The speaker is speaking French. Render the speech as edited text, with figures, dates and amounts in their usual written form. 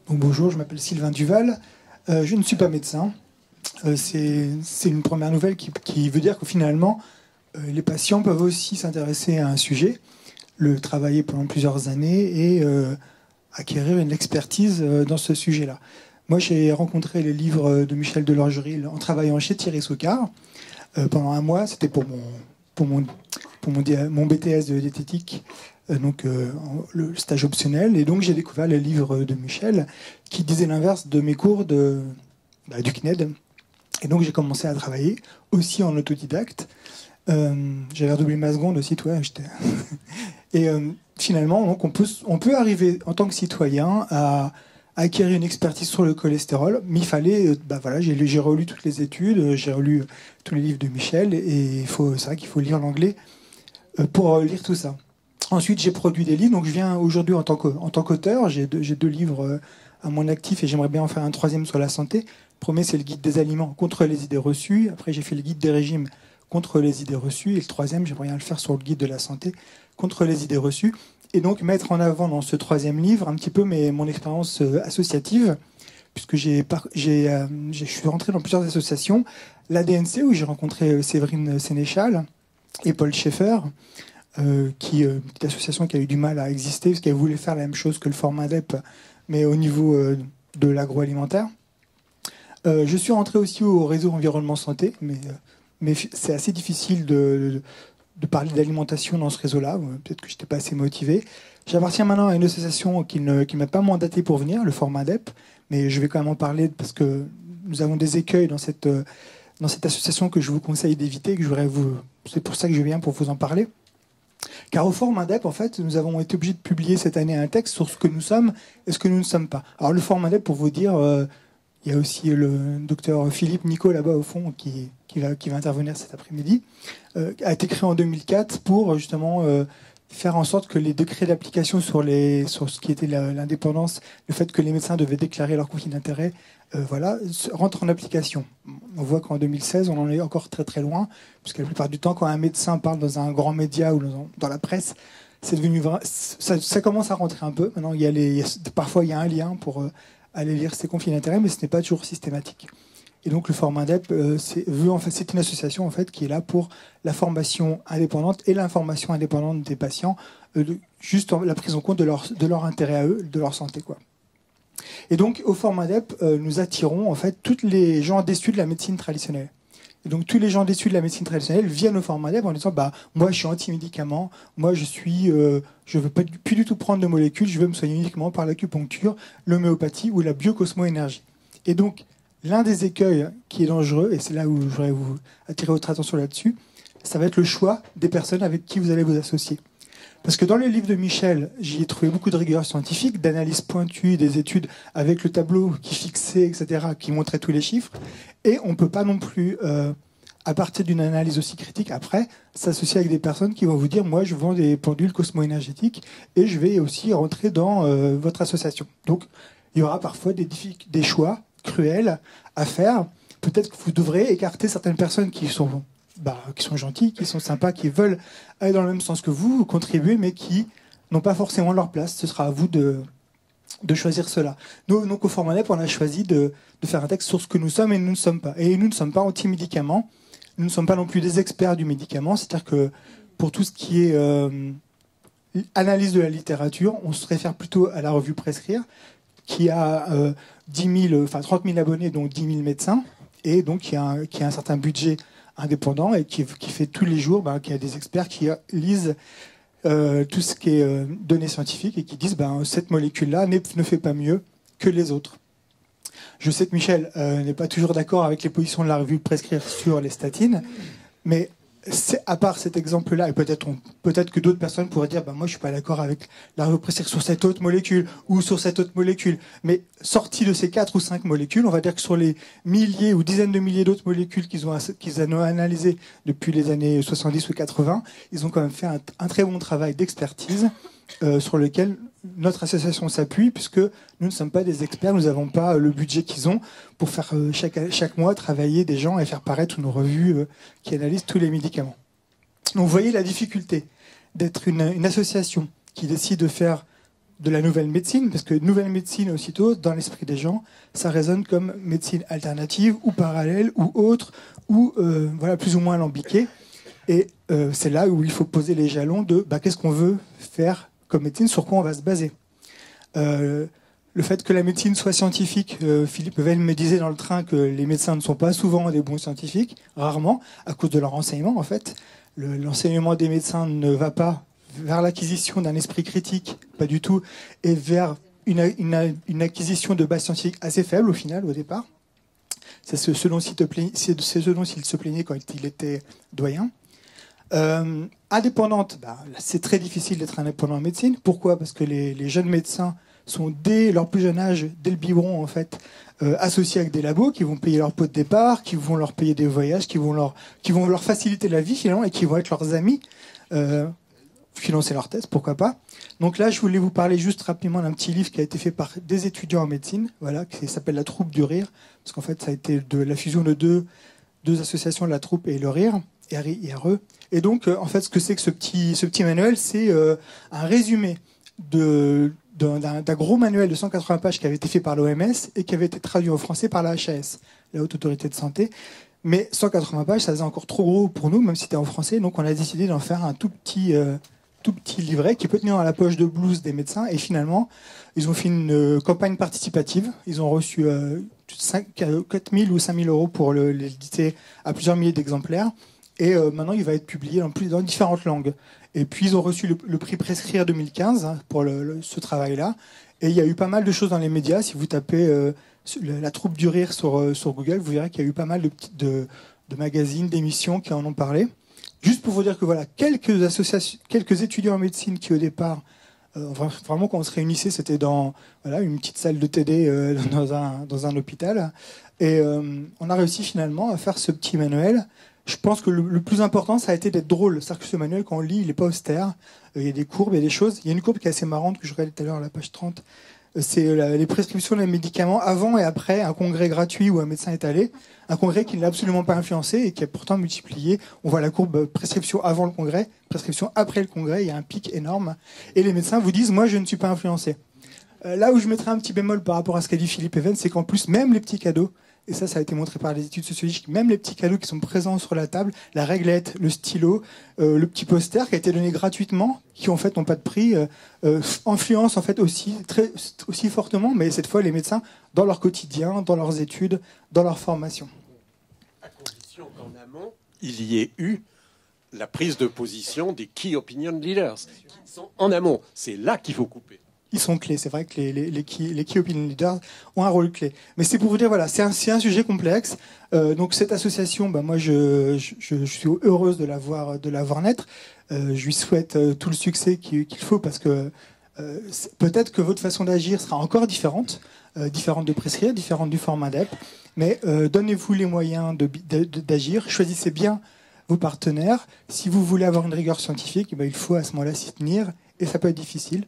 Donc, bonjour, je m'appelle Sylvain Duval. Je ne suis pas médecin. C'est une première nouvelle qui veut dire que finalement, les patients peuvent aussi s'intéresser à un sujet, le travailler pendant plusieurs années et acquérir une expertise dans ce sujet-là. Moi, j'ai rencontré les livres de Michel Delorgeril en travaillant chez Thierry Socard pendant un mois. C'était pour mon BTS de diététique, donc le stage optionnel. Et donc, j'ai découvert les livres de Michel qui disaient l'inverse de mes cours du CNED. Et donc, j'ai commencé à travailler aussi en autodidacte. J'avais redoublé ma seconde aussi, toi. Et finalement, donc, on peut arriver en tant que citoyen à acquérir une expertise sur le cholestérol, mais il fallait, j'ai relu toutes les études, j'ai relu tous les livres de Michel, et c'est vrai qu'il faut lire l'anglais pour lire tout ça. Ensuite, j'ai produit des livres, donc je viens aujourd'hui en tant qu'auteur, j'ai deux livres à mon actif, et j'aimerais bien en faire un troisième sur la santé. Le premier, c'est le guide des aliments contre les idées reçues. Après, j'ai fait le guide des régimes contre les idées reçues, et le troisième, j'aimerais bien le faire sur le guide de la santé contre les idées reçues. Et donc mettre en avant dans ce troisième livre un petit peu mon expérience associative, puisque je suis rentré dans plusieurs associations. L'ADNC, où j'ai rencontré Séverine Sénéchal et Paul Schaeffer, qui une petite association qui a eu du mal à exister, parce qu'elle voulait faire la même chose que le Forum Indep, mais au niveau de l'agroalimentaire. Je suis rentré aussi au réseau Environnement Santé, mais c'est assez difficile de parler d'alimentation dans ce réseau-là. Peut-être que je n'étais pas assez motivé. J'appartiens maintenant à une association qui ne m'a pas mandaté pour venir, le Forum Indep, mais je vais quand même en parler parce que nous avons des écueils dans cette association que je vous conseille d'éviter. C'est pour ça que je viens pour vous en parler. Car au Forum Indep, en fait, nous avons été obligés de publier cette année un texte sur ce que nous sommes et ce que nous ne sommes pas. Alors le Forum Indep, pour vous dire, il y a aussi le docteur Philippe Nico là-bas au fond qui va intervenir cet après-midi, a été créé en 2004 pour justement faire en sorte que les décrets d'application sur ce qui était l'indépendance, le fait que les médecins devaient déclarer leur conflit d'intérêt, rentrent en application. On voit qu'en 2016, on en est encore très très loin, puisque la plupart du temps, quand un médecin parle dans un grand média ou dans la presse, c'est devenu ça commence à rentrer un peu. Maintenant, parfois il y a un lien pour aller lire ses conflits d'intérêts, mais ce n'est pas toujours systématique. Et donc le Forum Indep, c'est une association en fait qui est là pour la formation indépendante et l'information indépendante des patients, juste la prise en compte de leur intérêt à eux, de leur santé, quoi. Et donc au Forum Indep, nous attirons en fait tous les gens déçus de la médecine traditionnelle. Et donc tous les gens déçus de la médecine traditionnelle viennent au Forum Indep en disant moi je suis anti-médicament, moi je veux plus du tout prendre de molécules, je veux me soigner uniquement par l'acupuncture, l'homéopathie ou la biocosmo-énergie. Et donc l'un des écueils qui est dangereux, et c'est là où je voudrais vous attirer votre attention là-dessus, ça va être le choix des personnes avec qui vous allez vous associer. Parce que dans les livres de Michel, j'y ai trouvé beaucoup de rigueur scientifique, d'analyse pointue, des études avec le tableau qui fixait, etc., qui montrait tous les chiffres. Et on ne peut pas non plus, à partir d'une analyse aussi critique, après, s'associer avec des personnes qui vont vous dire « moi, je vends des pendules cosmo-énergétiques et je vais aussi rentrer dans votre association ». Donc, il y aura parfois des choix cruels à faire. Peut-être que vous devrez écarter certaines personnes qui sont gentilles, qui sont sympas, qui veulent aller dans le même sens que vous, contribuer, mais qui n'ont pas forcément leur place. Ce sera à vous de choisir cela. Nous, donc, au Forum Indep, on a choisi de faire un texte sur ce que nous sommes et nous ne sommes pas. Et nous ne sommes pas anti-médicaments. Nous ne sommes pas non plus des experts du médicament. C'est-à-dire que pour tout ce qui est analyse de la littérature, on se réfère plutôt à la revue Prescrire, qui a 30 000 abonnés, donc 10 000 médecins, et donc qui a un certain budget indépendant et qui fait tous les jours, qui a des experts qui lisent tout ce qui est données scientifiques et qui disent cette molécule-là ne fait pas mieux que les autres. Je sais que Michel n'est pas toujours d'accord avec les positions de la revue Prescrire sur les statines, mais à part cet exemple-là, et peut-être que d'autres personnes pourraient dire moi je suis pas d'accord avec la revue Prescrire sur cette autre molécule ou sur cette autre molécule, mais sorti de ces 4 ou 5 molécules, on va dire que sur les milliers ou dizaines de milliers d'autres molécules qu'ils ont analysées depuis les années 70 ou 80, ils ont quand même fait un très bon travail d'expertise sur lequel notre association s'appuie, puisque nous ne sommes pas des experts, nous n'avons pas le budget qu'ils ont pour faire chaque mois travailler des gens et faire paraître nos revues qui analysent tous les médicaments. Donc vous voyez la difficulté d'être une association qui décide de faire de la nouvelle médecine, parce que nouvelle médecine, aussitôt, dans l'esprit des gens, ça résonne comme médecine alternative ou parallèle ou autre, ou voilà, plus ou moins alambiquée. Et c'est là où il faut poser les jalons de qu'est-ce qu'on veut faire comme médecine, sur quoi on va se baser. Le fait que la médecine soit scientifique, Philippe Veil me disait dans le train que les médecins ne sont pas souvent des bons scientifiques, rarement, à cause de leur enseignement en fait. L'enseignement des médecins ne va pas vers l'acquisition d'un esprit critique, pas du tout, et vers une acquisition de base scientifique assez faible au final, au départ. C'est ce dont il se plaignait quand il était doyen. Indépendante, c'est très difficile d'être indépendant en médecine. Pourquoi ? Parce que les jeunes médecins sont dès leur plus jeune âge, dès le biberon en fait, associés avec des labos qui vont payer leur pot de départ, qui vont leur payer des voyages, qui vont leur faciliter la vie finalement et qui vont être leurs amis, financer leur thèse, pourquoi pas. Donc là, je voulais vous parler juste rapidement d'un petit livre qui a été fait par des étudiants en médecine, voilà, qui s'appelle La Troupe du Rire, parce qu'en fait, ça a été de la fusion de deux associations, La Troupe et Le Rire, RIRE. Et donc, en fait, ce que c'est que ce petit manuel, c'est un résumé d'un gros manuel de 180 pages qui avait été fait par l'OMS et qui avait été traduit en français par la HAS, la Haute Autorité de Santé. Mais 180 pages, ça faisait encore trop gros pour nous, même si c'était en français. Donc on a décidé d'en faire un tout petit livret qui peut tenir dans la poche de blouse des médecins. Et finalement, ils ont fait une campagne participative. Ils ont reçu 4 000 ou 5 000 euros pour l'éditer à plusieurs milliers d'exemplaires. Et maintenant, il va être publié dans différentes langues. Et puis, ils ont reçu le prix Prescrire 2015 pour ce travail-là. Et il y a eu pas mal de choses dans les médias. Si vous tapez la Troupe du Rire sur Google, vous verrez qu'il y a eu pas mal de magazines, d'émissions qui en ont parlé. Juste pour vous dire que voilà, quelques étudiants en médecine qui, au départ, vraiment, quand on se réunissait, c'était dans une petite salle de TD dans un hôpital. Et on a réussi finalement à faire ce petit manuel. Je pense que le plus important, ça a été d'être drôle. C'est-à-dire que ce manuel, quand on lit, il n'est pas austère. Il y a des courbes, il y a des choses. Il y a une courbe qui est assez marrante que je regardais tout à l'heure à la page 30. C'est les prescriptions des médicaments avant et après un congrès gratuit où un médecin est allé. Un congrès qui ne l'a absolument pas influencé et qui a pourtant multiplié. On voit la courbe prescription avant le congrès, prescription après le congrès. Il y a un pic énorme. Et les médecins vous disent, moi, je ne suis pas influencé. Là où je mettrais un petit bémol par rapport à ce qu'a dit Philippe Even, c'est qu'en plus, même les petits cadeaux, et ça a été montré par les études sociologiques, même les petits cadeaux qui sont présents sur la table, la réglette, le stylo, le petit poster qui a été donné gratuitement, qui en fait n'ont pas de prix, influencent en fait aussi fortement, mais cette fois les médecins dans leur quotidien, dans leurs études, dans leur formation. À condition qu'en amont, il y ait eu la prise de position des key opinion leaders, qui sont en amont. C'est là qu'il faut couper. Ils sont clés. C'est vrai que les key opinion leaders ont un rôle clé. Mais c'est pour vous dire, voilà, c'est un sujet complexe. Donc cette association, moi, je suis heureuse de la voir naître. Je lui souhaite tout le succès qu'il faut parce que peut-être que votre façon d'agir sera encore différente de prescrire, différente du format DEP. Mais donnez-vous les moyens d'agir. Choisissez bien vos partenaires. Si vous voulez avoir une rigueur scientifique, il faut à ce moment-là s'y tenir. Et ça peut être difficile.